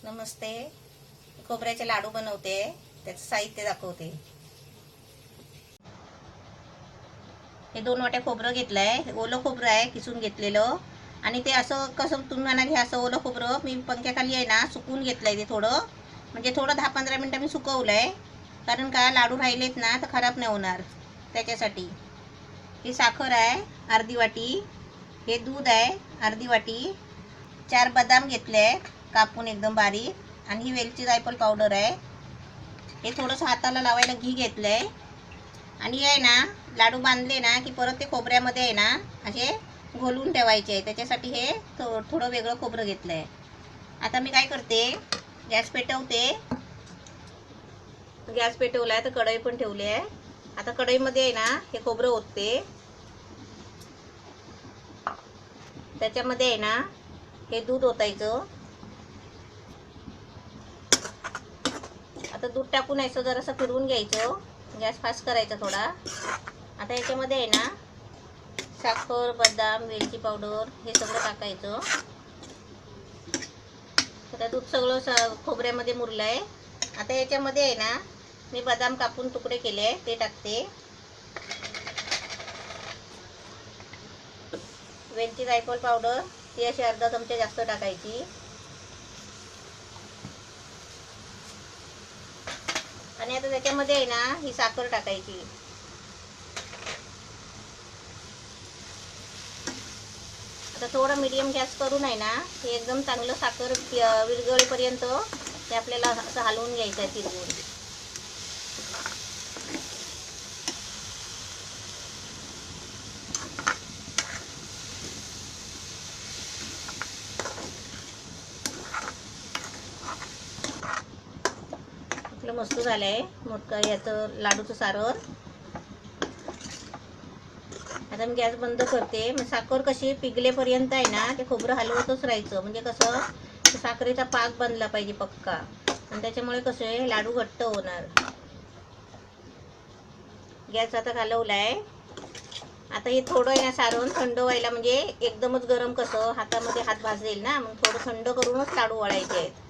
नमस्ते, खोबऱ्याचे लाडू बनवते. त्याचं साहित्य दाखवते. हे 2 वाट्या खोबरं घेतलंय. ओलं खोबरं आहे, किसून घेतलेलं. आणि ते असं कसं तुम्ही म्हणा घ्या, असं ओलं खोबरं मी पंख्याखाली आहे ना सुकवून घेतलंय. ते थोडं म्हणजे थोडं 10-15 मिनटं मी सुकवलंय, कारण का लाडू राहिलेत ना तर खराब नाही होणार त्याच्यासाठी. ही साखर आहे अर्धी वाटी, हे दूध आहे अर्धी वाटी, 4 बदाम घेतले कापून एकदम बारीक, आणि ही वेलची जायफळ पावडर आहे. हे थोडंसं हाताला लावायला घी घेतलंय. आणि आहे ना लाडू बांधले ना की परत ते खोबऱ्यामध्ये आहे ना असे घोलून ठेवायचे आहे. त्याच्यासाठी हे थोडं वेगळं खोबरं घेतलंय. आता मी काय करते, गॅस पेटवते. गॅस पेटवलाय तर कढई पण ठेवली आहे. आता कढईमध्ये आहे ना हे खोबरं ओतते. त्याच्यामध्ये आहे ना हे दूध ओतायचं. आता दूध टाकून असं जरासं फिरवून घ्यायचं. गॅस फास्ट करायचा थोडा. आता याच्यामध्ये आहे ना साखर, बदाम, वेलची पावडर हे सगळं टाकायचं. आता दूध सगळं खोबऱ्यामध्ये मुरलं आहे. आता याच्यामध्ये आहे ना मी बदाम कापून तुकडे केले ते टाकते. वेलची जायफळ पावडर ती अशी अर्धा चमचा जास्त टाकायची. आणि आता त्याच्यामध्ये आहे ना ही साखर टाकायची. आता थोडं मीडियम गॅस करून आहे ना हे एकदम चांगलं साखर विरघळेपर्यंत ते आपल्याला असं हलवून घ्यायचं आहे फिरवून. आपलं मस्त झालंय मोदका याचं लाडूचं सारण. आता मी गॅस बंद करते. मग साखर कशी पिघलेपर्यंत आहे ना ते खोबरं हलवतच राहायचं. म्हणजे कसं साखरेचा पाक बनला पाहिजे पक्का, आणि त्याच्यामुळे कसे लाडू घट्ट होणार. गॅस आता घालवलाय. आता हे थोडं आहे ना सारण थंड व्हायला, म्हणजे एकदमच गरम कसं हातामध्ये हात भाजेल ना, मग थोडं थंड करूनच लाडू वळायचे आहेत.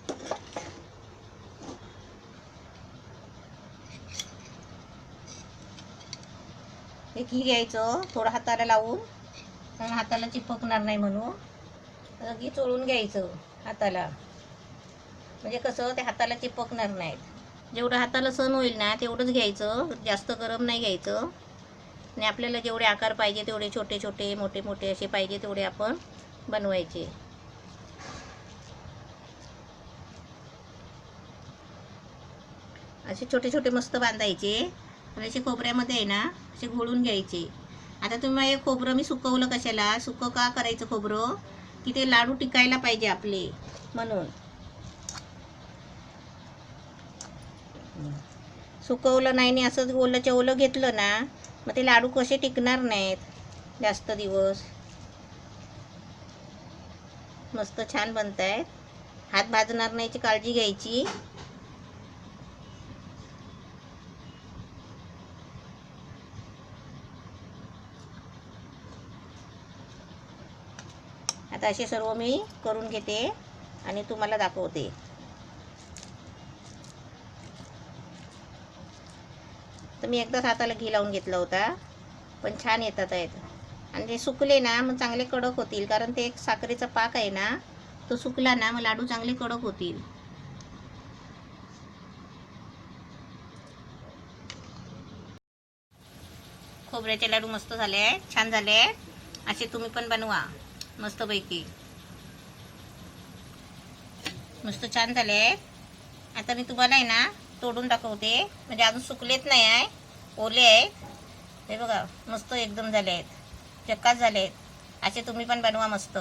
हे घी घ्यायचं थोडं हाताला लावून, कारण हाताला चिपकणार नाही म्हणून. घी चोळून घ्यायचं हाताला, म्हणजे कसं ते हाताला चिपकणार नाहीत. जेवढं हाताला सण होईल ना तेवढंच घ्यायचं, जास्त गरम नाही घ्यायचं. आणि आपल्याला जेवढे आकार पाहिजे तेवढे छोटे छोटे मोठे मोठे असे पाहिजे तेवढे आपण बनवायचे. असे छोटे छोटे मस्त बांधायचे आणि असे खोबऱ्यामध्ये आहे ना असे घोळून घ्यायचे. आता तुम्ही हे खोबरं मी सुकवलं कशाला, सुकं का करायचं खोबरं, की ते लाडू टिकायला पाहिजे आपले म्हणून. सुकवलं नाही आणि असंच ओलंच्या ओलं घेतलं ना मग ते लाडू कसे टिकणार नाहीत जास्त दिवस. मस्त छान बनत आहेत. हात भाजणार नाहीची काळजी घ्यायची. आता असे सर्व मी करून घेते आणि तुम्हाला दाखवते. तर मी एकदाच हाताला घी लावून घेतला होता, पण छान येतात आहेत. आणि ते सुकले ना मग चांगले कडक होतील, कारण ते एक साखरेचा पाक आहे ना तो सुकला ना मग लाडू चांगले कडक होतील. खोबऱ्याचे लाडू मस्त झाले आहेत, छान झाले आहेत. असे तुम्ही पण बनवा मस्तपैकी. मस्त छान झाले आहेत. आता मी तुम्हाला आहे ना तोडून दाखवते, म्हणजे अजून सुकलेत नाही आहे, ओले आहेत. हे बघा मस्त एकदम झाले आहेत, चक्काच झाले आहेत. असे तुम्ही पण बनवा मस्त.